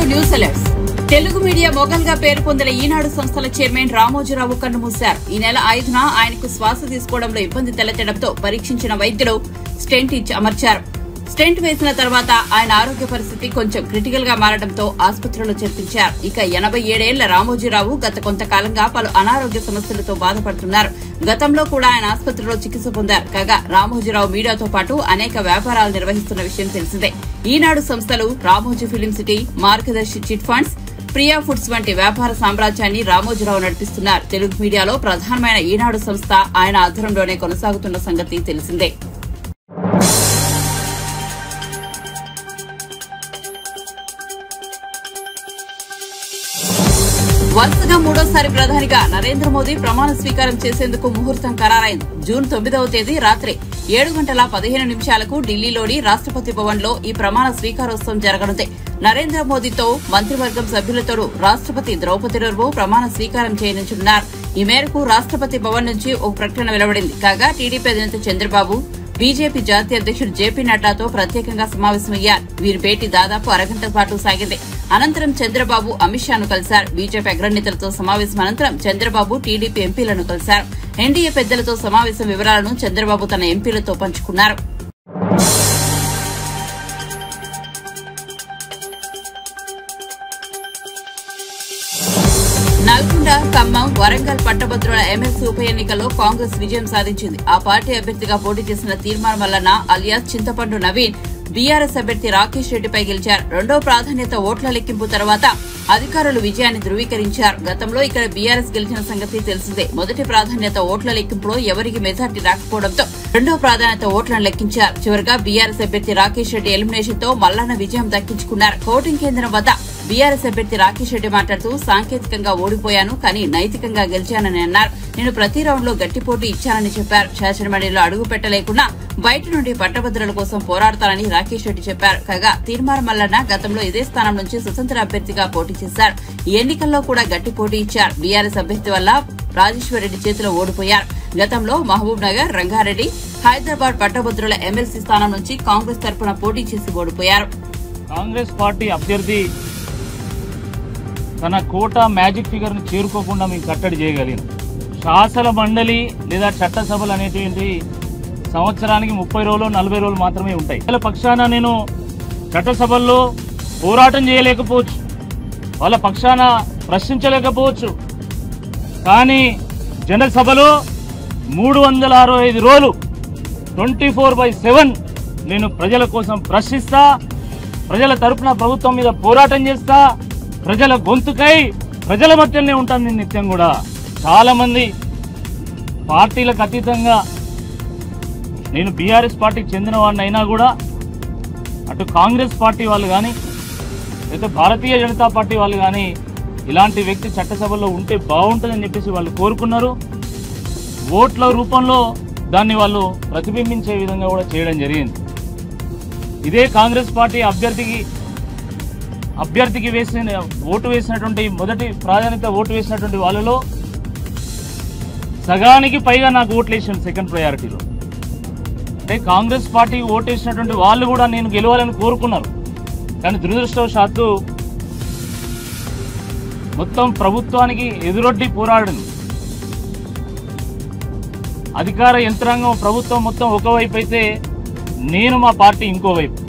News alerts. Telugu media మొగల్గా పేరు పొందిన ఈనాడు సంస్థల చైర్మన్ రామోజీరావు కన్నుమూశారు. ఈ నెల 5న ఆయనకు శ్వాస తీసుకోవడంలో ఇబ్బంది తలెత్తడంతో పరీక్షించిన వైద్యులు స్టెంట్ ఇచ్చి అమర్చారు. స్టెంట్ వేసిన తర్వాత ఆయన ఆరోగ్య పరిస్థితి కొంచెం క్రిటికల్ గా మారడంతో ఆసుపత్రిలో చేర్పించారు. ఇక 87 ఏళ్ల రామోజీరావు గత కొంతకాలంగా పలు అనారోగ్య సమస్యలతో బాధపడుతున్నారు. గతంలో కూడా ఆయన ఆసుపత్రిలో చికిత్స పొందారు. కాగా రామోజీరావు మీడియాతో పాటు అనేక వ్యాపారాలు నిర్వహిస్తున్న విషయం తెలిసిందే. ఈనాడు సంస్థలు రామోజీ ఫిలిం సిటీ, మార్గదర్శి చిట్ ఫండ్స్, ప్రియా ఫుడ్స్ వంటి వ్యాపార సామ్రాజ్యాన్ని రామోజీరావు నడిపిస్తున్నారు. తెలుగు మీడియాలో ప్రధానమైన ఈనాడు సంస్థ ఆయన ఆధ్వర్యంలోనే కొనసాగుతున్న సంగతి తెలిసిందే. వరుసగా మూడోసారి ప్రధానిగా నరేంద్ర మోదీ ప్రమాణ స్వీకారం చేసేందుకు ముహూర్తం ఖరారైంది. జూన్ 9వ తేదీ రాత్రి 7:15 ఢిల్లీలోని రాష్ట్రపతి భవన్ లో ఈ ప్రమాణ స్వీకారోత్సవం జరగనుంది. నరేంద్ర మోదీతో మంత్రివర్గం సభ్యులతో రాష్ట్రపతి ద్రౌపది ముర్ము ప్రమాణ స్వీకారం చేయనున్నారు. ఈ మేరకు రాష్ట్రపతి భవన్ నుంచి ఒక ప్రకటన వెలువడింది. కాగా టీడీపీ అధినేత చంద్రబాబు, బీజేపీ జాతీయ అధ్యక్షుడు జేపీ నడ్డాతో ప్రత్యేకంగా సమావేశమయ్యారు. వీరి భేటీ దాదాపు అరగంట పాటు సాగింది. అనంతరం చంద్రబాబు అమిత్ షాను కలిశారు. బీజేపీ అగ్రనేతలతో సమావేశం అనంతరం చంద్రబాబు టీడీపీ ఎంపీలను కలిశారు. ఎన్డీఏ పెద్దలతో సమావేశం వివరాలను చంద్రబాబు తన ఎంపీలతో పంచుకున్నారు. నల్గొండ, ఖమ్మం, వరంగల్ పట్టభద్రుల ఎమ్మెల్సీ ఉప ఎన్నికల్లో కాంగ్రెస్ విజయం సాధించింది. ఆ పార్టీ అభ్యర్థిగా పోటీ చేసిన తీర్మానం మల్లన్న అలియాస్ చింతపండు నవీన్ బీఆర్ఎస్ అభ్యర్థి రాకేష్ రెడ్డిపై గెలిచారు. రెండో ప్రాధాన్యత ఓట్ల లెక్కింపు తర్వాత అధికారులు విజయాన్ని ధృవీకరించారు. గతంలో ఇక్కడ బీఆర్ఎస్ గెలిచిన సంగతి తెలిసిందే. మొదటి ప్రాధాన్యత ఓట్ల లెక్కింపులో ఎవరికి మెజార్టీ రాకపోవడంతో రెండో ప్రాధాన్యత ఓట్లను లెక్కించారు. చివరిగా బీఆర్ఎస్ అభ్యర్థి రాకేష్ రెడ్డి ఎలిమినేషన్ తో మల్లన్న విజయం దక్కించుకున్నారు. పోలింగ్ కేంద్రం వద్ద బీఆర్ఎస్ అభ్యర్థి రాకేష్ రెడ్డి మాట్లాడుతూ సాంకేతికంగా ఓడిపోయాను, కానీ నైతికంగా గెలిచానని అన్నారు. నేను ప్రతి రౌండ్ లో గట్టి పోటీ ఇచ్చానని చెప్పారు. శాసనమండలిలో అడుగు పెట్టలేకున్నా బయట నుండి పట్టభద్రుల కోసం పోరాడతానని రాకేష్ రెడ్డి చెప్పారు. కాగా తీర్మానం మల్లన్న గతంలో ఇదే స్థానం నుంచి స్వతంత్ర అభ్యర్థిగా పోటీ చేశారు. ఈ ఎన్నికల్లో కూడా గట్టి పోటీ ఇచ్చారు. బీఆర్ఎస్ అభ్యర్థి వల్ల రాజేశ్వర్ రెడ్డి చేతిలో ఓడిపోయారు. గతంలో మహబూబ్ నగర్, రంగారెడ్డి, హైదరాబాద్ పట్టభద్రుల ఎమ్మెల్సీ స్థానం నుంచి కాంగ్రెస్ తరఫున పోటీ చేసి ఓడిపోయారు. కాంగ్రెస్ పార్టీ అభ్యర్థి తన కోటా మ్యాజిక్ ఫిగర్ ను చేరుకోకుండా మేము కట్టడి చేయగలిగాం. శాసన మండలి లేదా చట్టసభలు అనేటువంటి సంవత్సరానికి 30 రోజులు 40 రోజులు మాత్రమే ఉంటాయి. వాళ్ళ పక్షాన నేను చట్టసభల్లో పోరాటం చేయలేకపోవచ్చు, వాళ్ళ పక్షాన ప్రశ్నించలేకపోవచ్చు, కానీ జనరల్ సభలో 365 రోజులు 24/7 నేను ప్రజల కోసం ప్రశ్నిస్తా, ప్రజల తరపున ప్రభుత్వం మీద పోరాటం చేస్తా, ప్రజల గొంతుకై ప్రజల మధ్యనే ఉంటాను నేను నిత్యం కూడా. చాలా మంది పార్టీలకు అతీతంగా నేను బీఆర్ఎస్ పార్టీకి చెందిన వాడిని అయినా కూడా అటు కాంగ్రెస్ పార్టీ వాళ్ళు కానీ లేదా భారతీయ జనతా పార్టీ వాళ్ళు కానీ ఇలాంటి వ్యక్తి చట్టసభలో ఉంటే బాగుంటుందని చెప్పేసి వాళ్ళు కోరుకున్నారు. ఓట్ల రూపంలో దాన్ని వాళ్ళు ప్రతిబింబించే విధంగా కూడా చేయడం జరిగింది. ఇదే కాంగ్రెస్ పార్టీ అభ్యర్థికి ఓటు వేసినటువంటి మొదటి ప్రాధాన్యత ఓటు వేసినటువంటి వాళ్ళలో సగానికి పైగా నాకు ఓట్లు వేసాను సెకండ్ ప్రయారిటీలో. అంటే కాంగ్రెస్ పార్టీ ఓటు వేసినటువంటి వాళ్ళు కూడా నేను గెలవాలని కోరుకున్నారు. కానీ దురదృష్టవశాత్తు మొత్తం ప్రభుత్వానికి ఎదురొడ్డి పోరాడింది. అధికార యంత్రాంగం ప్రభుత్వం మొత్తం ఒకవైపు అయితే నేను మా పార్టీ ఇంకోవైపు.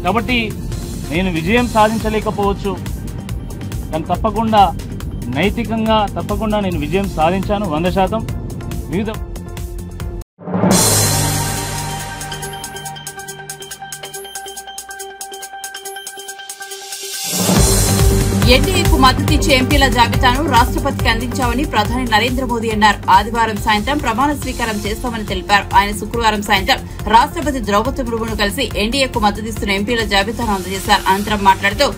కాబట్టి నేను విజయం సాధించలేకపోవచ్చు, కానీ తప్పకుండా నైతికంగా తప్పకుండా నేను విజయం సాధించాను 100%. వివిధ ఎన్డీఏకు మద్దతిచ్చే ఎంపీల జాబితాను రాష్ట్రపతికి అందించామని ప్రధాని నరేంద్ర మోదీ అన్నారు. ఆదివారం సాయంత్రం ప్రమాణ స్వీకారం చేస్తామని తెలిపారు. ఆయన శుక్రవారం సాయంత్రం రాష్ట్రపతి ద్రౌపది ముర్మును కలిసి ఎన్డీఏకు మద్దతిస్తున్న ఎంపీల జాబితాను అందజేశారు. అనంతరం మాట్లాడుతూ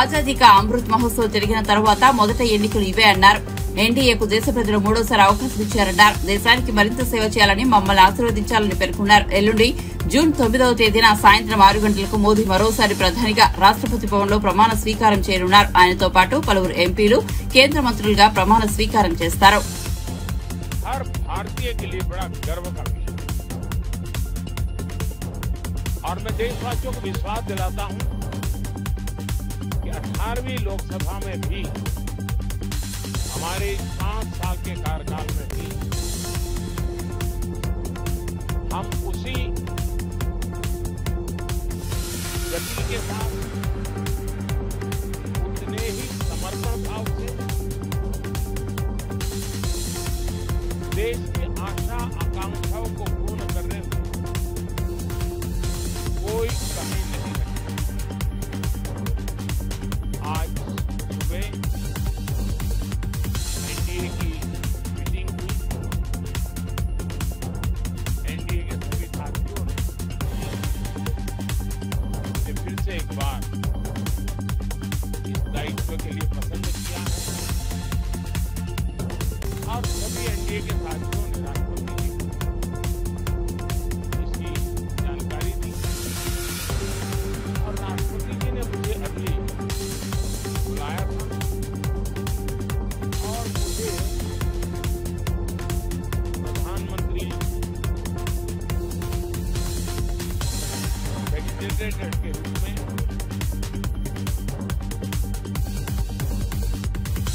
ఆజాదీ కా అమృత్ మహోత్సవ్ జరిగిన తర్వాత మొదట ఎన్నికలు ఇవే అన్నారు. ఎన్డీఏకు దేశ ప్రజలు మూడోసారి అవకాశం ఇచ్చారన్నారు. దేశానికి మరింత సేవ చేయాలని, మమ్మల్ని ఆశీర్వదించాలని పేర్కొన్నారు. ఎల్లుండి జూన్ 9వ తేదీన సాయంత్రం 6 గంటలకు మోదీ మరోసారి ప్రధానిగా రాష్ట్రపతి భవన్లో ప్రమాణ స్వీకారం చేయనున్నారు. ఆయనతో పాటు పలువురు ఎంపీలు, కేంద్ర మంత్రులుగా ప్రమాణ స్వీకారం చేస్తారు. और मैं देशवासियों को विश्वास दिलाता हूं 18वीं लोकसभा में भी हमारे 5 साल के कार्यकाल में भी हम उसी गति के साथ उतने ही समर्पण भाव से देश की आशा आकांक्षाओं को पूर्ण करने में कोई कमी नहीं रखी। आज सुबह एनडीए की मीटिंग हुई। एनडीए के सभी साथियों ने मुझे फिर से एक बार इस दायित्व के लिए पसंद किया है और सभी एनडीए के साथियों ने राष्ट्रपति जी को इसकी जानकारी दी और राष्ट्रपति जी ने मुझे अभी बुलाया था और मुझे प्रधानमंत्री सेक्रेटरी के रूप में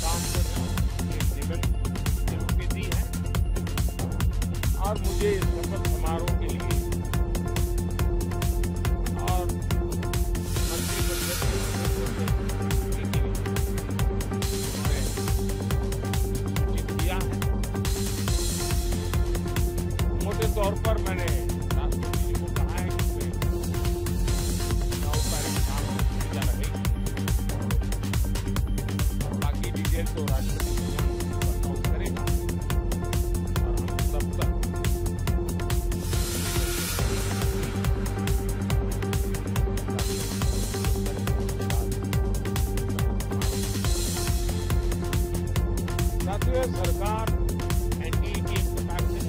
काम करने की नियुक्ति दी है और मुझे शपथ समारोह के लिए और मंत्रिमंडल के लिए सूचित किया है। मोटे तौर पर मैंने राष्ट्रपति जी को कहा है कि 9 तारीख शाम को पूजा रहेगी। बाकी डिटेल तो राष्ट्रपति जी वर्कआउट करेगा और हम सब तक साथियों, सरकार एनडीए की एक प्रकार से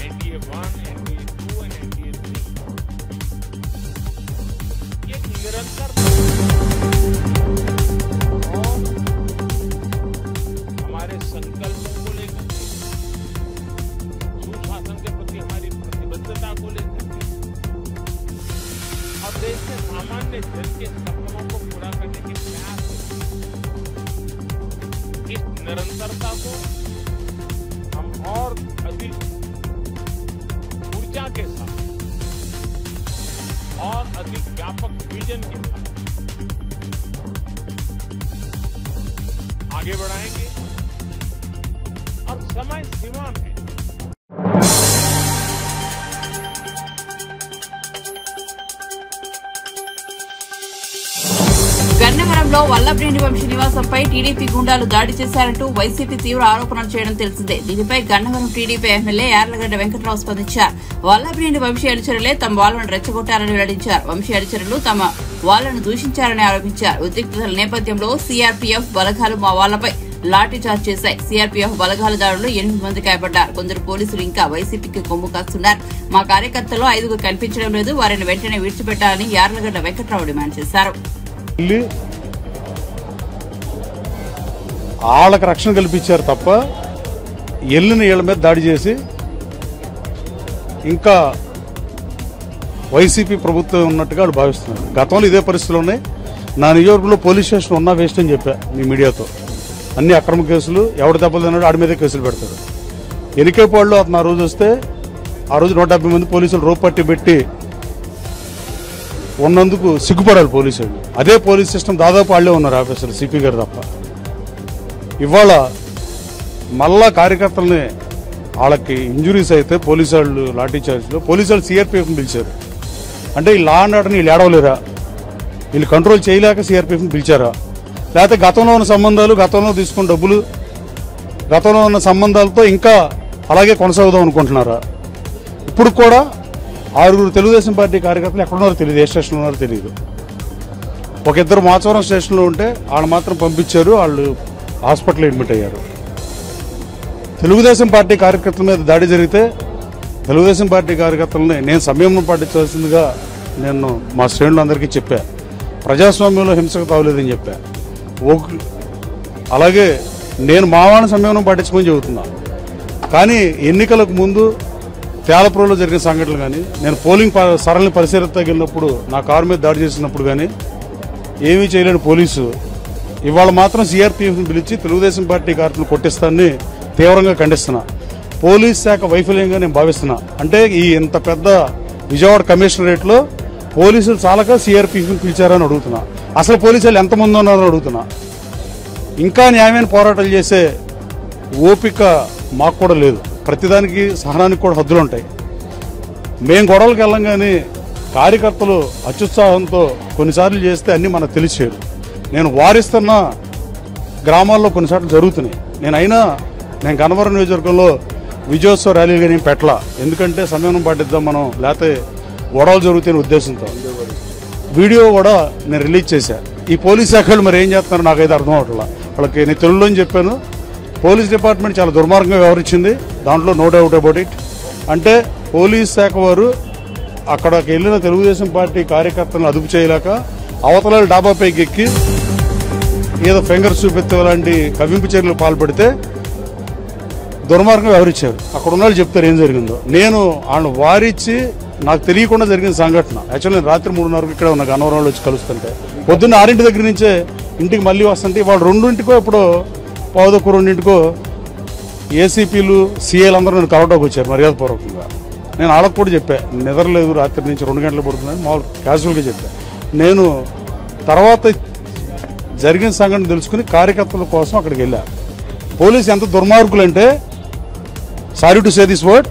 एनडीए 1, एनडीए 2 और एनडीए 3 ये निरंतर और हमारे संकल्पों को लेकर सुशासन के प्रति हमारी प्रतिबद्धता को लेकर और देश के सामान्य जन के सपनों को पूरा करने के प्रयास इस निरंतरता को हम और अधिक ऊर्जा के साथ और अधिक व्यापक विजन के साथ आगे बढ़ाएंगे और समय सीमा में గన్నవరంలో వల్లభనేని వంశీ నివాసంపై టీడీపీ గుండాలు దాడి చేశారంటూ వైసీపీ తీవ్ర ఆరోపణలు చేయడం తెలిసిందే. దీనిపై గన్నవరం టీడీపీ ఎమ్మెల్యే యార్లగడ్డ వెంకట్రావు స్పందించారు. వల్లభనేని వంశీ అనుచరులే తమ వాళ్లను రెచ్చగొట్టారని వెల్లడించారు. వంశీ అనుచరులు తమ వాళ్లను దూషించారని ఆరోపించారు. ఉద్రిక్తతల నేపథ్యంలో సీఆర్పీఎఫ్ బలగాలు మా వాళ్లపై లాఠీచార్జ్ చేశాయి. సీఆర్పీఎఫ్ బలగాల దాడుల్లో 8 మంది గాయపడ్డారు. కొందరు పోలీసులు ఇంకా వైసీపీకి కొమ్ము కాస్తున్నారు. మా కార్యకర్తల్లో 5 కనిపించడం లేదు. వారిని వెంటనే విడిచిపెట్టాలని యార్లగడ్డ వెంకట్రావు డిమాండ్ చేశారు. వాళ్ళకి రక్షణ కల్పించారు తప్ప ఎల్లిన ఏళ్ల మీద దాడి చేసి ఇంకా వైసీపీ ప్రభుత్వం ఉన్నట్టుగా వాళ్ళు భావిస్తున్నారు. గతంలో ఇదే పరిస్థితులు ఉన్నాయి. నా నియోజకవర్గంలో పోలీస్ స్టేషన్ ఉన్నా వేస్ట్ అని చెప్పా మీ మీడియాతో. అన్ని అక్రమ కేసులు, ఎవడు దెబ్బలు తిన్నాడు ఆడి మీదే కేసులు పెడతారు. ఎనికేపాడులో అతను ఆ రోజు వస్తే ఆ రోజు 170 మంది పోలీసులు రోప్ పట్టి పెట్టి ఉన్నందుకు సిగ్గుపడాలి పోలీసులు. అదే పోలీస్ సిస్టమ్ దాదాపు వాళ్లే ఉన్నారు ఆఫీసర్లు, సిపి గారు తప్ప. ఇవాళ మళ్ళా కార్యకర్తలని వాళ్ళకి ఇంజురీస్ అయితే పోలీసు వాళ్ళు లాఠీ చార్జ్లో పోలీసు వాళ్ళు సిఆర్పీఎఫ్ని పిలిచారు. అంటే ఈ లా అండ్ ఆర్డర్ని వీళ్ళు ఏడవలేరా? వీళ్ళు కంట్రోల్ చేయలేక సిఆర్పీఎఫ్ని పిలిచారా? లేకపోతే గతంలో ఉన్న సంబంధాలు, గతంలో తీసుకున్న డబ్బులు, గతంలో ఉన్న సంబంధాలతో ఇంకా అలాగే కొనసాగుదాం అనుకుంటున్నారా? ఇప్పుడు కూడా 6 తెలుగుదేశం పార్టీ కార్యకర్తలు ఎక్కడున్నారో తెలియదు, ఏ స్టేషన్లో ఉన్నారో తెలియదు. ఒక 2 మాచవరం స్టేషన్లో ఉంటే వాళ్ళు మాత్రం పంపించారు, వాళ్ళు హాస్పిటల్ అడ్మిట్ అయ్యారు. తెలుగుదేశం పార్టీ కార్యకర్తల మీద దాడి జరిగితే తెలుగుదేశం పార్టీ కార్యకర్తలని నేను సంయమనం పాటించాల్సిందిగా నేను మా శ్రేణులందరికీ చెప్పా. ప్రజాస్వామ్యంలో హింసకు తావలేదని చెప్పా. అలాగే నేను మా వాళ్ళని సంయమనం పాటించమని చెబుతున్నా. కానీ ఎన్నికలకు ముందు తేలపురంలో జరిగిన సంఘటనలు కానీ, నేను పోలింగ్ సరళిని పరిశీలించడానికి వెళ్ళినప్పుడు నా కారు మీద దాడి చేసినప్పుడు కానీ ఏమీ చేయలేని పోలీసు ఇవాళ మాత్రం సిఆర్పీఎఫ్ని పిలిచి తెలుగుదేశం పార్టీ కార్యకర్తలు కొట్టిస్తానని తీవ్రంగా ఖండిస్తున్నా. పోలీస్ శాఖ వైఫల్యంగా నేను భావిస్తున్నా. అంటే ఈ ఇంత పెద్ద విజయవాడ కమిషనరేట్లో పోలీసులు చాలక సిఆర్పీఎఫ్ని పిలిచారని అడుగుతున్నా. అసలు పోలీసులు ఎంతమంది ఉన్నారని అడుగుతున్నా. ఇంకా న్యాయమైన పోరాటాలు చేసే ఓపిక మాకు కూడా లేదు. ప్రతిదానికి సహనానికి కూడా హద్దులు ఉంటాయి. మేం గొడవలకు వెళ్ళం కానీ కార్యకర్తలు అత్యుత్సాహంతో కొన్నిసార్లు చేస్తే అన్నీ మనకు తెలిసేది. నేను వారిస్తున్న గ్రామాల్లో కొన్నిసార్లు జరుగుతున్నాయి. నేను గన్నవరం నియోజకవర్గంలో విజయోత్సవ ర్యాలీగా నేను పెట్టలా. ఎందుకంటే సమయం పాటిద్దాం మనం, లేకపోతే గొడవలు జరుగుతాయనే ఉద్దేశంతో వీడియో కూడా నేను రిలీజ్ చేశాను. ఈ పోలీస్ శాఖలు మరి ఏం చేస్తున్నారో నాకైతే అర్థం అవట్లా. వాళ్ళకి నేను తెలుగులో చెప్పాను, పోలీస్ డిపార్ట్మెంట్ చాలా దుర్మార్గంగా వ్యవహరించింది. దాంట్లో నో డౌట్ అబౌట్ ఇట్. అంటే పోలీస్ శాఖ వారు అక్కడికి వెళ్ళిన తెలుగుదేశం పార్టీ కార్యకర్తలను అదుపు చేయలేక అవతల డాబాపైకి ఎక్కి ఏదో ఫింగర్స్ చూపెత్తే లాంటి కవ్వింపు చర్యలు పాల్పడితే దుర్మార్గంగా వ్యవహరించారు. అక్కడ ఉన్న వాళ్ళు చెప్తారు ఏం జరిగిందో. నేను వాళ్ళని వారిచ్చి నాకు తెలియకుండా జరిగిన సంఘటన. యాక్చువల్లీ నేను రాత్రి 3:30 ఇక్కడ ఉన్న గన్నవరంలో వచ్చి కలుస్తుంటే పొద్దున్న 6 దగ్గర నుంచే ఇంటికి మళ్ళీ వస్తుంటే వాళ్ళు 2 ఇప్పుడు 2:15 ఏసీపీలు సీఏలు అందరూ నేను కలవడానికి వచ్చారు మర్యాదపూర్వకంగా. నేను వాళ్ళకు కూడా చెప్పాను, నిద్రలేదు రాత్రి నుంచి 2 గంటలు పడుతుందని మామూలు క్యాజువల్గా చెప్పాను. నేను తర్వాత జరిగిన సంఘటన తెలుసుకుని కార్యకర్తల కోసం అక్కడికి వెళ్ళా. పోలీసు ఎంత దుర్మార్గులు అంటే, sorry to say this word,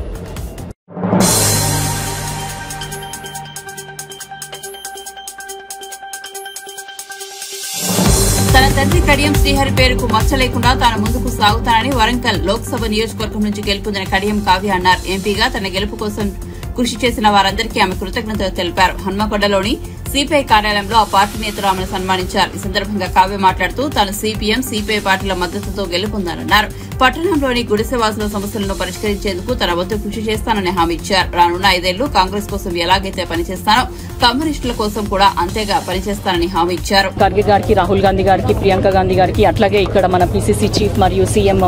తన తండ్రి కడియం శ్రీహరి పేరుకు మచ్చ లేకుండా తాను ముందుకు సాగుతానని వరంగల్ లోక్సభ నియోజకవర్గం నుంచి గెలుపొందిన కడియం కావ్య అన్నారు. ఎంపీగా తన గెలుపు కోసం కృషి చేసిన వారందరికీ ఆమె కృతజ్ఞతలు తెలిపారు. హన్మకొండలోని సిపిఐ కార్యాలయంలో ఆ పార్టీ నేతలు ఆమెను సన్మానించారు. ఈ సందర్భంగా కావ్య మాట్లాడుతూ తాను సిపిఎం, సిపిఐ పార్టీల మద్దతుతో గెలుపొందానన్నారు. పట్టణంలోని గుడిసెవాసుల సమస్యలను పరిష్కరించేందుకు తన వంతు కృషి చేస్తానని హామీ ఇచ్చారు. రానున్న 5 ఏళ్లు కాంగ్రెస్ కోసం ఎలాగైతే పనిచేస్తానో కమ్యూనిస్టుల కోసం కూడా అంతేగా పనిచేస్తానని హామీ ఇచ్చారు. ఖర్గే గారికి, రాహుల్ గాంధీ గారికి, ప్రియాంక గాంధీ గారికి, అట్లాగే ఇక్కడ మన పిసిసి చీఫ్ మరియు సీఎం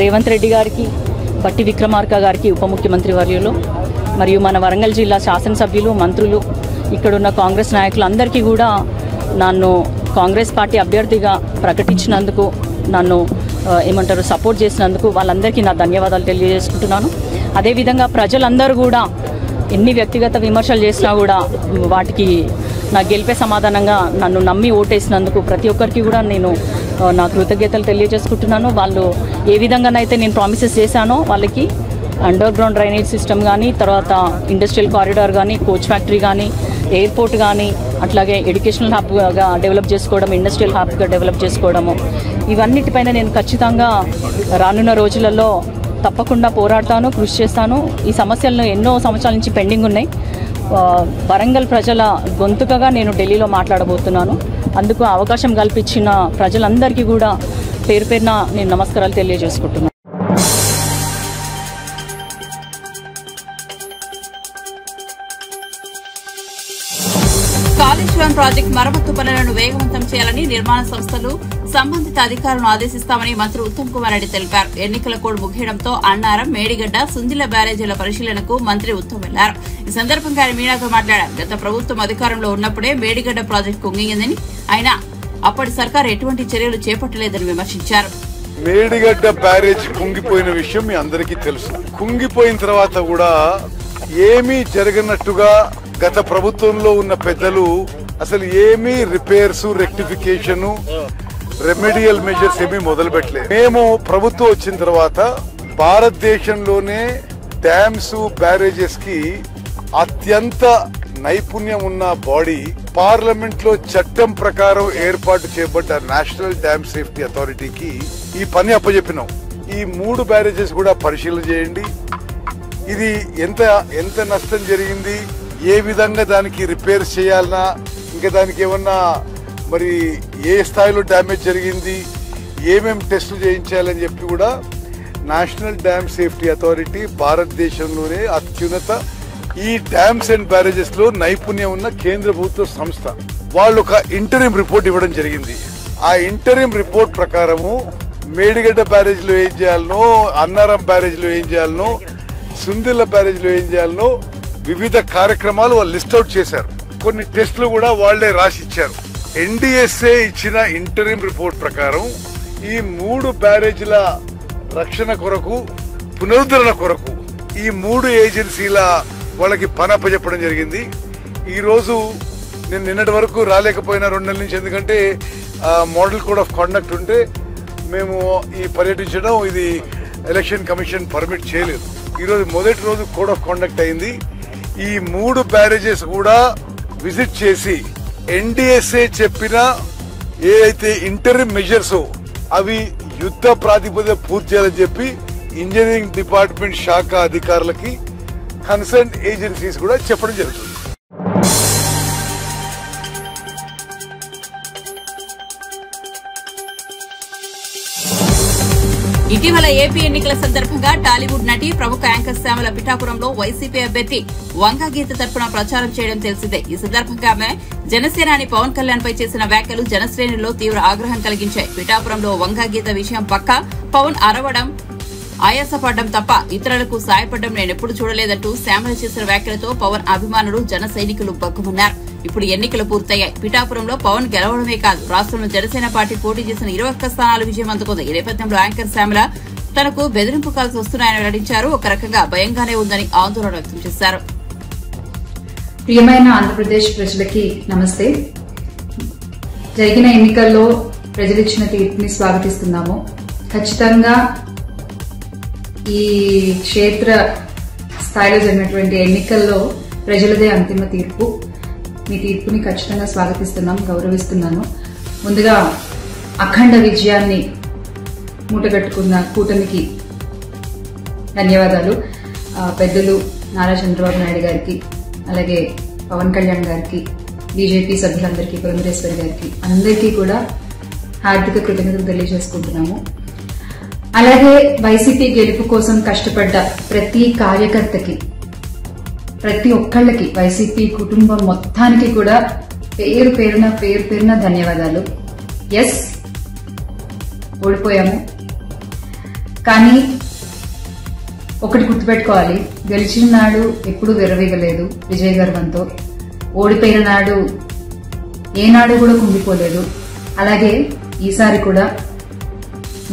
రేవంత్ రెడ్డి గారికి, బట్టి విక్రమార్క గారికి, ఉప ముఖ్యమంత్రి వర్యులు, మరియు మన వరంగల్ జిల్లా శాసనసభ్యులు, మంత్రులు, ఇక్కడున్న కాంగ్రెస్ నాయకులందరికీ కూడా నన్ను కాంగ్రెస్ పార్టీ అభ్యర్థిగా ప్రకటించినందుకు, నన్ను సపోర్ట్ చేసినందుకు వాళ్ళందరికీ నా ధన్యవాదాలు తెలియజేసుకుంటున్నాను. అదేవిధంగా ప్రజలందరూ కూడా ఎన్ని వ్యక్తిగత విమర్శలు చేసినా కూడా వాటికి నా గెలిపే సమాధానంగా నన్ను నమ్మి ఓటేసినందుకు ప్రతి ఒక్కరికి కూడా నేను నా కృతజ్ఞతలు తెలియజేసుకుంటున్నాను. వాళ్ళు ఏ విధంగానైతే నేను ప్రామిసెస్ చేశానో వాళ్ళకి అండర్ గ్రౌండ్ డ్రైనేజ్ సిస్టమ్ కానీ, తర్వాత ఇండస్ట్రియల్ కారిడార్ కానీ, కోచ్ ఫ్యాక్టరీ కానీ, ఎయిర్పోర్ట్ కానీ, అట్లాగే ఎడ్యుకేషనల్ హబ్గా డెవలప్ చేసుకోవడం, ఇండస్ట్రియల్ హబ్గా డెవలప్ చేసుకోవడము, ఇవన్నిటిపైన నేను ఖచ్చితంగా రానున్న రోజులలో తప్పకుండా పోరాడతాను, కృషి చేస్తాను. ఈ సమస్యలను ఎన్నో సంవత్సరాల నుంచి పెండింగ్ ఉన్నాయి. వరంగల్ ప్రజల గొంతుకగా నేను ఢిల్లీలో మాట్లాడబోతున్నాను. అందుకు అవకాశం కల్పించిన ప్రజలందరికీ కూడా పేరు పేరున నేను నమస్కారాలు తెలియజేసుకుంటున్నాను. కాళేశ్వరం ప్రాజెక్టు మరమ్మతు పనులను వేగవంతం చేయాలని నిర్మాణ సంస్థలు సంబంధిత అధికారులను ఆదేశిస్తామని మంత్రి ఉత్తమ్ కుమార్ రెడ్డి తెలిపారు. ఎన్నికల కోడ్ ముగియడంతో అన్నారం, మేడిగడ్డ, సుందిల బ్యారేజీల పరిశీలనకు మంత్రి ఉత్తమ్ వెళ్లారు. ఈ సందర్భంగా ఆయన మీడియాతో మాట్లాడారు. గత ప్రభుత్వం అధికారంలో ఉన్నప్పుడే మేడిగడ్డ ప్రాజెక్టు కుంగిందని, అయినా అప్పటి సర్కారు ఎటువంటి చర్యలు చేపట్టలేదని విమర్శించారు. మేడిగడ్డ బ్యారేజ్ కుంగిపోయిన విషయం మీ అందరికీ తెలుసు. కుంగిపోయిన తర్వాత కూడా ఏమీ జరగనట్టుగా గత ప్రభుత్వంలో ఉన్న పెద్దలు అసలు ఏమీ రిపేర్స్, రెక్టిఫికేషన్, రెమెడియల్ మెజర్స్ ఏమీ మొదలు పెట్టలేదు. మేము ప్రభుత్వం వచ్చిన తర్వాత భారతదేశంలోనే డ్యామ్స్, బ్యారేజెస్ కి అత్యంత నైపుణ్యం ఉన్న బాడీ, పార్లమెంట్ లో చట్టం ప్రకారం ఏర్పాటు చేయబడ్డ నేషనల్ డ్యామ్ సేఫ్టీ అథారిటీకి ఈ పని అప్పచెప్పినాం. ఈ 3 బ్యారేజెస్ కూడా పరిశీలన చేయండి. ఇది ఎంత నష్టం జరిగింది, ఏ విధంగా దానికి రిపేర్స్ చేయాలన్నా, ఇంకా దానికి ఏమన్నా మరి ఏ స్థాయిలో డ్యామేజ్ జరిగింది, ఏమేం టెస్టులు చేయించాలని చెప్పి కూడా నేషనల్ డ్యామ్ సేఫ్టీ అథారిటీ భారతదేశంలోనే అత్యున్నత ఈ డ్యామ్స్ అండ్ బ్యారేజెస్ లో నైపుణ్యం ఉన్న కేంద్ర ప్రభుత్వ సంస్థ. వాళ్ళు ఒక ఇంటరిమ్ రిపోర్ట్ ఇవ్వడం జరిగింది. ఆ ఇంటరిమ్ రిపోర్ట్ ప్రకారము మేడిగడ్డ బ్యారేజ్ లో ఏం చేయాలనో, అన్నారం బ్యారేజ్ లో ఏం చేయాలనో సుందిల్ల బ్యారేజ్ లో ఏం చేయాలనో వివిధ కార్యక్రమాలు వాళ్ళు లిస్ట్ అవుట్ చేశారు. కొన్ని టెస్టులు కూడా వాళ్లే రాసి ఇచ్చారు. ఎన్డీఎస్ఏ ఇచ్చిన ఇంటరిం రిపోర్ట్ ప్రకారం ఈ 3 బ్యారేజీల రక్షణ కొరకు, పునరుద్ధరణ కొరకు ఈ 3 ఏజెన్సీల వాళ్ళకి పని అప్పచెప్పడం జరిగింది. ఈ రోజు నేను నిన్నటి వరకు రాలేకపోయినా 2 నెలల నుంచి, ఎందుకంటే మోడల్ కోడ్ ఆఫ్ కాండక్ట్ ఉంటే మేము ఈ పర్యటించడం ఇది ఎలక్షన్ కమిషన్ పర్మిట్ చేయలేదు. ఈ రోజు మొదటి రోజు కోడ్ ఆఫ్ కాండక్ట్ అయింది. ఈ 3 బ్యారేజెస్ కూడా విజిట్ చేసి ఎన్డీఎస్ఏ చెప్పిన ఏ అయితే ఇంటరిం మెజర్స్ అవి యుద్ధ ప్రాతిపదిక పూర్తి చేయాలని చెప్పి ఇంజనీరింగ్ డిపార్ట్మెంట్ శాఖ అధికారులకి కన్సర్న్ ఏజెన్సీస్ కూడా చెప్పడం జరుగుతుంది. ఇటీవల ఏపీ ఎన్నికల సందర్భంగా టాలీవుడ్ నటి ప్రముఖ యాంకర్ శ్యామల పిఠాపురంలో వైసీపీ అభ్యర్థి వంగ గీత తరపున ప్రచారం చేయడం తెలిసిందే. ఈ సందర్భంగా ఆమె జనసేనాని పవన్ కళ్యాణ్ పై చేసిన వ్యాఖ్యలు జనశ్రేణుల్లో తీవ్ర ఆగ్రహం కలిగించాయి. పిఠాపురంలో వంగ గీత విషయం పక్క పవన్ అరవడం, ఆయాసపడ్డం తప్ప ఇతరులకు సాయపడ్డం నేనెప్పుడు చూడలేదంటూ శ్యామల చేసిన వ్యాఖ్యలతో పవన్ అభిమానులు జన సైనికులు బగ్గుమన్నారు. ఇప్పుడు ఎన్నికలు పూర్తయ్యాయి. పిఠాపురంలో పవన్ గెలవడమే కాదు, రాష్ట్రంలో జనసేన పార్టీ పోటీ చేసిన 21 స్థానాలు విజయం అందుకుంది. ఈ నేపథ్యంలో యాంకర్ శ్యామల తనకు బెదిరింపు కాల్స్ వస్తున్నాయని వెల్లడించారు. ఒక రకంగా భయంగానే ఉందని ఆందోళన వ్యక్తం చేశారు. ప్రియమైన ఆంధ్రప్రదేశ్ ప్రజలకి నమస్తే. జరిగిన ఎన్నికల్లో ప్రజలిచ్చిన తీర్పుని స్వాగతిస్తున్నాము. ఖచ్చితంగా ఈ క్షేత్ర స్థాయిలో జరిగినటువంటి ఎన్నికల్లో ప్రజలదే అంతిమ తీర్పు. మీ తీర్పుని ఖచ్చితంగా స్వాగతిస్తున్నాం, గౌరవిస్తున్నాను. ముందుగా అఖండ విజయాన్ని మూటగట్టుకున్న కూటమికి ధన్యవాదాలు. పెద్దలు నారా చంద్రబాబు నాయుడు గారికి, అలాగే పవన్ కళ్యాణ్ గారికి, బీజేపీ సభ్యులందరికీ, పురంధరేశ్వరి గారికి, అందరికీ కూడా హార్దిక కృతజ్ఞతలు తెలియజేసుకుంటున్నాము. అలాగే వైసీపీ గెలుపు కోసం కష్టపడ్డ ప్రతి కార్యకర్తకి, ప్రతి ఒక్కళ్ళకి, వైసీపీ కుటుంబం మొత్తానికి కూడా పేరు పేరున ధన్యవాదాలు. ఎస్, ఓడిపోయాము, కానీ ఒకటి గుర్తుపెట్టుకోవాలి, గెలిచిన నాడు ఎప్పుడూ విర్రవీగలేదు విజయ గర్వంతో, ఓడిపోయిన నాడు ఏనాడు కూడా కుంగిపోలేదు. అలాగే ఈసారి కూడా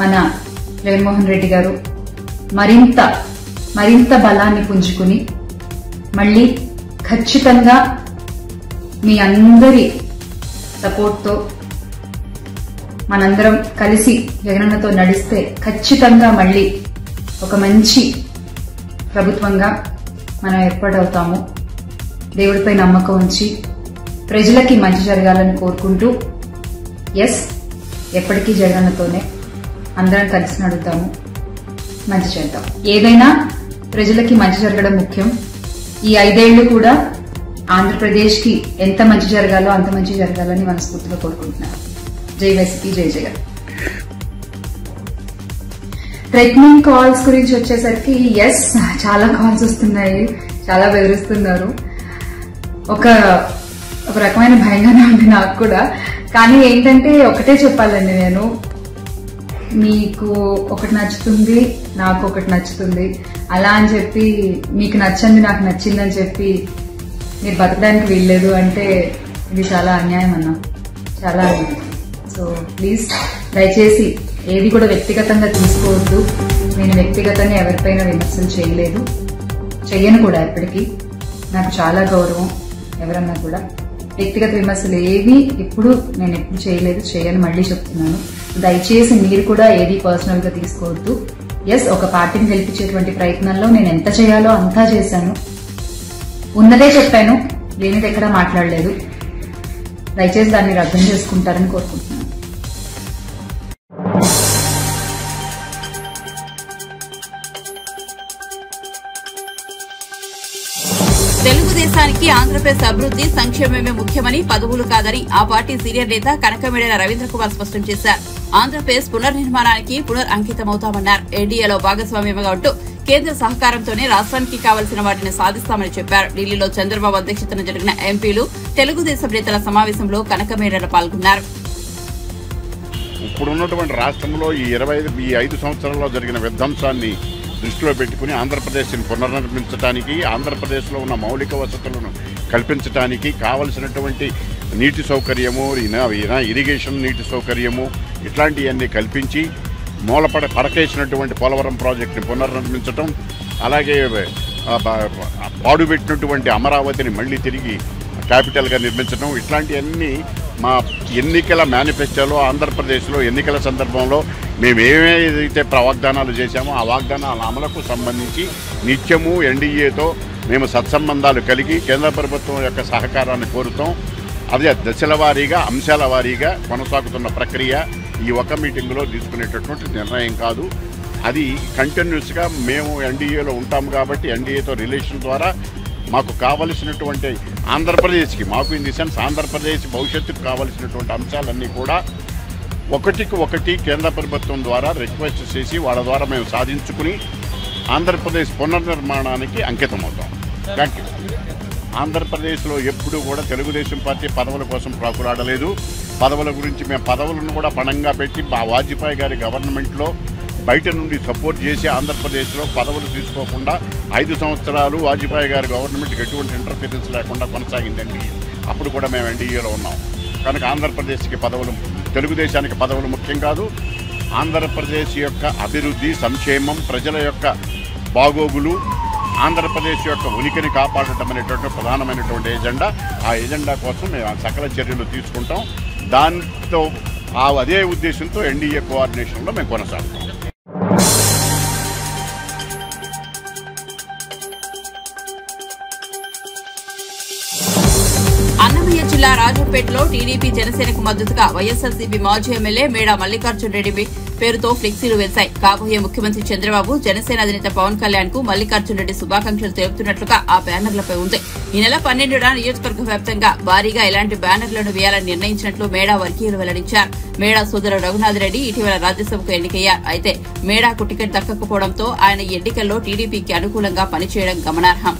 మన జగన్మోహన్ రెడ్డి గారు మరింత బలాన్ని పుంజుకుని మళ్ళీ ఖచ్చితంగా మీ అందరి సపోర్ట్తో మనందరం కలిసి జగనన్నతో నడిస్తే ఖచ్చితంగా మళ్ళీ ఒక మంచి ప్రభుత్వంగా మనం ఏర్పాటవుతాము. దేవుడిపై నమ్మకం ఉంచి ప్రజలకి మంచి జరగాలని కోరుకుంటూ, ఎస్, ఎప్పటికీ జగనన్నతోనే అందరం కలిసి నడుద్దాము, మంచి చేద్దాం. ఏదైనా ప్రజలకి మంచి జరగడం ముఖ్యం. ఈ 5 ఏళ్లు కూడా ఆంధ్రప్రదేశ్ కి ఎంత మంచి జరగాలో అంత మంచి జరగాలని మనస్ఫూర్తిగా కోరుకుంటున్నాను. జై వైసీపీ, జై జగన్. థ్రెటనింగ్ కాల్స్ గురించి వచ్చేసరికి, ఎస్, చాలా కాల్స్ వస్తున్నాయి, చాలా బెదిరిస్తున్నారు. ఒక రకమైన భయంగానే ఉంది నాకు కూడా. కానీ ఏంటంటే ఒకటే చెప్పాలండి, నేను మీకు ఒకటి నచ్చుతుంది, నాకు ఒకటి నచ్చుతుంది, అలా అని చెప్పి మీకు నచ్చింది నాకు నచ్చిందని చెప్పి మీరు బతకడానికి వీల్లేదు అంటే ఇది చాలా అన్యాయం అన్నా, చాలా అన్యాయం. సో ప్లీజ్, దయచేసి ఏది కూడా వ్యక్తిగతంగా తీసుకోవద్దు. నేను వ్యక్తిగతంగా ఎవరిపైన విమర్శలు చేయలేదు, చెయ్యను కూడా. ఎప్పటికీ నాకు చాలా గౌరవం. ఎవరన్నా కూడా వ్యక్తిగత విమర్శలు ఏవి నేను ఎప్పుడు చేయలేదు, చేయను, మళ్ళీ చెప్తున్నాను. దయచేసి మీరు కూడా ఏది పర్సనల్ గా తీసుకోవద్దు. ఎస్, ఒక పార్టీని గెలిపించేటువంటి ప్రయత్నంలో నేను ఎంత చేయాలో అంతా చేశాను, ఉన్నదే చెప్పాను, లేనిది ఎక్కడా మాట్లాడలేదు. దయచేసి దాన్ని మీరు అర్థం చేసుకుంటారని కోరుకుంటున్నాను. తెలుగుదేశానికి ఆంధ్రప్రదేశ్ అభివృద్ది, సంక్షేమమే ముఖ్యమని, పదవులు కాదని ఆ పార్టీ సీనియర్ నేత కనకమేడల రవీంద్ర కుమార్ స్పష్టం చేశారు. ఆంధ్రప్రదేశ్ పునర్నిర్మాణానికి అంకితమవుతామన్నారు. ఎన్డీఏలో భాగస్వామ్యంగా ఉంటూ కేంద్ర సహకారంతోనే రాష్ట్రానికి కావలసిన వాటిని సాధిస్తామని చెప్పారు. ఢిల్లీలో చంద్రబాబు అధ్యక్షతన జరిగిన ఎంపీలు, తెలుగుదేశం నేతల సమావేశంలో కనకమేడల పాల్గొన్నారు. ఇప్పుడున్నటువంటి రాష్ట్రంలో ఈ 5 సంవత్సరాల్లో జరిగిన విధ్వంసాన్ని దృష్టిలో పెట్టుకుని ఆంధ్రప్రదేశ్ని పునర్నిర్మించడానికి, ఆంధ్రప్రదేశ్లో ఉన్న మౌలిక వసతులను కల్పించడానికి కావలసినటువంటి నీటి సౌకర్యము, ఇరిగేషన్ నీటి సౌకర్యము ఇట్లాంటివన్నీ కల్పించి పడకేసినటువంటి పోలవరం ప్రాజెక్టుని పునర్నిర్మించటం, అలాగే పాడుపెట్టినటువంటి అమరావతిని మళ్ళీ తిరిగి క్యాపిటల్గా నిర్మించడం, ఇట్లాంటివన్నీ మా ఎన్నికల మేనిఫెస్టోలో ఆంధ్రప్రదేశ్లో ఎన్నికల సందర్భంలో మేము ఏదైతే వాగ్దానాలు చేశామో ఆ వాగ్దానాల అమలుకు సంబంధించి నిత్యము ఎన్డీఏతో మేము సత్సంబంధాలు కలిగి కేంద్ర ప్రభుత్వం యొక్క సహకారాన్ని కోరుతాం. అదే దశల వారీగా, అంశాల వారీగా కొనసాగుతున్న ప్రక్రియ. ఈ ఒక మీటింగ్లో తీసుకునేటటువంటి నిర్ణయం కాదు. అది కంటిన్యూస్గా మేము ఎన్డీఏలో ఉంటాము కాబట్టి ఎన్డీఏతో రిలేషన్ ద్వారా మాకు కావలసినటువంటి ఆంధ్రప్రదేశ్కి, మాకు ఇన్ ది సెన్స్ ఆంధ్రప్రదేశ్ భవిష్యత్తుకు కావలసినటువంటి అంశాలన్నీ కూడా ఒకటికి ఒకటి కేంద్ర ప్రభుత్వం ద్వారా రిక్వెస్ట్ చేసి వాళ్ళ ద్వారా మేము సాధించుకుని ఆంధ్రప్రదేశ్ పునర్నిర్మాణానికి అంకితమవుతాం. ఆంధ్రప్రదేశ్లో ఎప్పుడూ కూడా తెలుగుదేశం పార్టీ పదవుల కోసం ప్రాకులాడలేదు. పదవుల గురించి మేము పదవులను కూడా పణంగా పెట్టి వాజ్పేయి గారి గవర్నమెంట్లో బయట నుండి సపోర్ట్ చేసి ఆంధ్రప్రదేశ్లో పదవులు తీసుకోకుండా 5 సంవత్సరాలు వాజ్పేయి గారి గవర్నమెంట్కి ఎటువంటి ఇంటర్ఫీరెన్స్ లేకుండా కొనసాగిందండి. అప్పుడు కూడా మేము ఎన్డీఏలో ఉన్నాం. కనుక ఆంధ్రప్రదేశ్కి పదవులు, తెలుగుదేశానికి పదవులు ముఖ్యం కాదు. ఆంధ్రప్రదేశ్ యొక్క అభివృద్ధి, సంక్షేమం, ప్రజల యొక్క బాగోగులు, ఆంధ్రప్రదేశ్ యొక్క ఉనికిని కాపాడటం అనేటువంటి ప్రధానమైనటువంటి ఎజెండా. ఆ ఎజెండా కోసం మేము సకల చర్యలు తీసుకుంటాం. దాంతో అదే ఉద్దేశంతో ఎన్డీఏ కోఆర్డినేషన్లో మేము కొనసాగుతాం. అన్నమయ్య జిల్లా రాజంపేటలో టీడీపీ జనసేనకు మద్దతుగా వైఎస్సార్సీపీ మాజీ ఎమ్మెల్యే మేడా మల్లికార్జున రెడ్డి పేరుతో ఫ్లెక్సీలు వెలిశాయి. కాబోయే ముఖ్యమంత్రి చంద్రబాబు, జనసేన అధినేత పవన్ కళ్యాణ్ కు మల్లికార్జున రెడ్డి శుభాకాంక్షలు తెలుపుతున్నట్లుగా ఆ బ్యానర్లపై ఉంది. ఈ నెల 12న నియోజకవర్గ వ్యాప్తంగా భారీగా ఇలాంటి బ్యానర్లను వేయాలని నిర్ణయించినట్లు మేడా వర్గీయులు వెల్లడించారు. మేడా సోదరుడు రఘునాథ్ రెడ్డి ఇటీవల రాజ్యసభకు ఎన్నికయ్యారు. అయితే మేడాకు టికెట్ దక్కకపోవడంతో ఆయన ఎన్నికల్లో టీడీపీకి అనుకూలంగా పనిచేయడం గమనార్హం.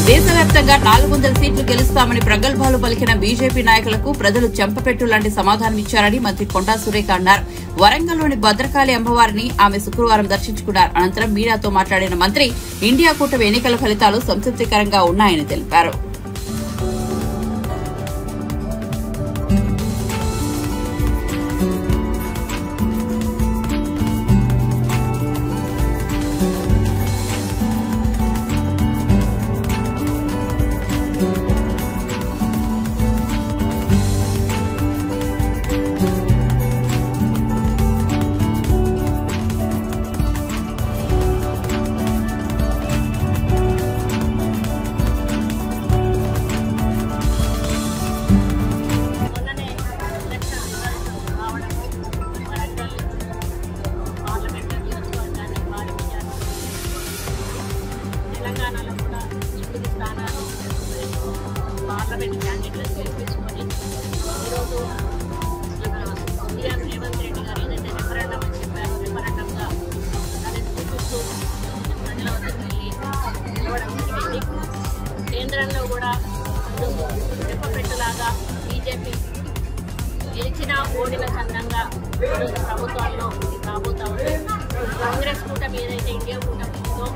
దేశవ్యాప్తంగా 400 సీట్లు గెలుస్తామని ప్రగల్భాలు పలికిన బీజేపీ నాయకులకు ప్రజలు చెంపపెట్టు లాంటి సమాధానమిచ్చారని మంత్రి కొండా సురేఖ అన్నారు. వరంగల్లోని భద్రకాళి అమ్మవారిని ఆమె శుక్రవారం దర్శించుకున్నారు. అనంతరం మీడియాతో మాట్లాడిన మంత్రి ఇండియా కూటమి ఎన్నికల ఫలితాలు సంతృప్తికరంగా ఉన్నాయని తెలిపారు. పార్లమెంట్ క్యాండిడేట్లను గెలిపించుకొని ఈరోజు సీఎం రేవంత్ రెడ్డి గారు ఏదైతే రెఫరెండం అని చెప్పారు, రెఫరెండంగా దాన్ని చూపిస్తూ ప్రజల వద్దకు వెళ్ళి నిలవడం జరిగింది. కేంద్రంలో కూడా చెంపపెట్టులాగా బీజేపీ గెలిచిన ఓడిన చందంగా ప్రభుత్వాల్లో రాబోతా ఉంది. కాంగ్రెస్ కూటమి ఏదైతే ఇండియా కూటమి ఉందో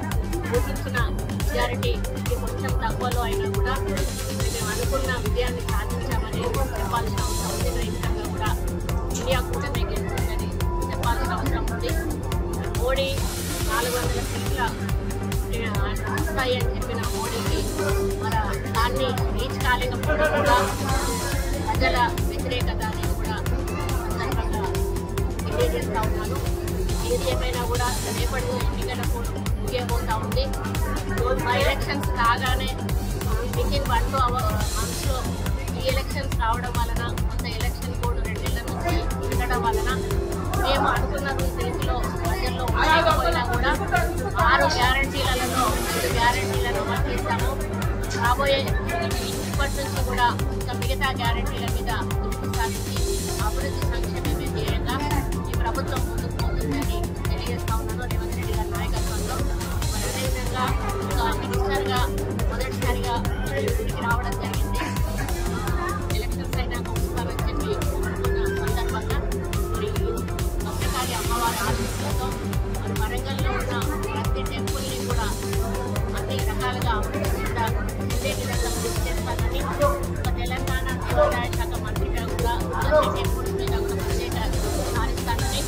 ఊహించిన మెజారిటీకి కొంచెం తక్కువలో అయినా కూడా మేము అనుకున్న విజయాన్ని సాధించామని చెప్పాల్సిన అవసరం ఉంది. రైతులంగా కూడా ఇండియా కూటమి గెలుస్తుందని చెప్పాల్సిన అవసరం ఉంది. మోడీ 400 సీట్ల వస్తాయి అని చెప్పిన మోడీకి మరి దాన్ని రీచ్ కాలేకపోవడం కూడా ప్రజల వ్యతిరేకత అనేది కూడా సందర్భంగా తెలియజేస్తా ఉన్నాను. ఏది ఏమైనా కూడా రేపటి ఎన్నికల ముగియబోతా ఉంది. మా ఎలక్షన్స్ రాగానే వితిన్ 1 to 2 monthsలో ఈ ఎలక్షన్స్ రావడం వలన కొంత ఎలక్షన్ కోడ్ 2 నెలల నుంచి ఉండడం వలన మేము అనుకున్న రీతిలో ప్రజల్లో ఉండకపోయినా కూడా 6 గ్యారంటీలలో 5 గ్యారంటీలను వర్తిస్తాము. రాబోయే ఇప్పటి నుంచి కూడా మిగతా గ్యారంటీల మీద దృష్టి సారించి అభివృద్ధి సంక్షేమమే ధ్యేయంగా ఈ ప్రభుత్వం ముందుకు పోతుందని తెలియజేస్తా ఉన్నాను. రేవంత్ రెడ్డి గారి నాయకత్వంలో మరి అదేవిధంగా ఒక మినిస్టర్గా మొదటిసారిగా ఇంటికి రావడం జరిగింది. ఎలక్షన్స్ అయినా వస్తామని చెప్పి అనుకున్న సందర్భంగా మరి భద్రకాళి అమ్మవారి ఆశీస్సులతో మరి వరంగల్లో ఉన్న ప్రతి టెంపుల్ని కూడా అన్ని రకాలుగా అభివృద్ధి కూడా ఇదే విధంగా కృషి చేస్తానని ఒక తెలంగాణ దేవాదాయ శాఖ మంత్రిగా కూడా అన్ని టెంపుల్స్ మీద కూడా ప్రత్యేక సాధిస్తానని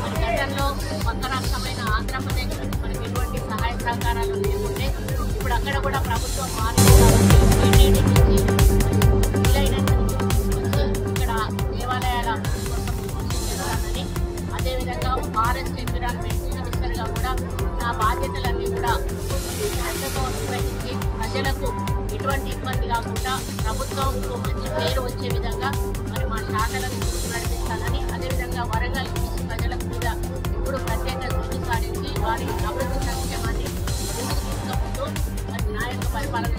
మరి గతంలో కొత్త రాష్ట్రమైన ఆంధ్రప్రదేశ్ నుంచి మనకి ఎటువంటి సహాయ సహకారాలు లేకుంటే ఇప్పుడు అక్కడ కూడా ప్రభుత్వం మారింది కాబట్టి వీలైనంత ఇక్కడ దేవాలయాల కోసం కృషి చేస్తానని అదేవిధంగా ఫారెస్ట్ ఎన్విరాన్మెంట్ మినిస్టర్గా కూడా నా బాధ్యతలన్నీ కూడా శ్రద్ధతో నిర్వహించి ప్రజలకు ఎటువంటి ఇబ్బంది కాకుండా ప్రభుత్వంకు మంచి పేరు వచ్చే విధంగా మరి మా శాఖలను నడిపిస్తానని అదేవిధంగా వరంగల్ ప్రజల మీద ఇప్పుడు ప్రత్యేక దృష్టి సారించి వారి అభివృద్ధి సంక్షేమాన్ని ముందుకు తీసుకుపోతూ మరి నా యొక్క పరిపాలన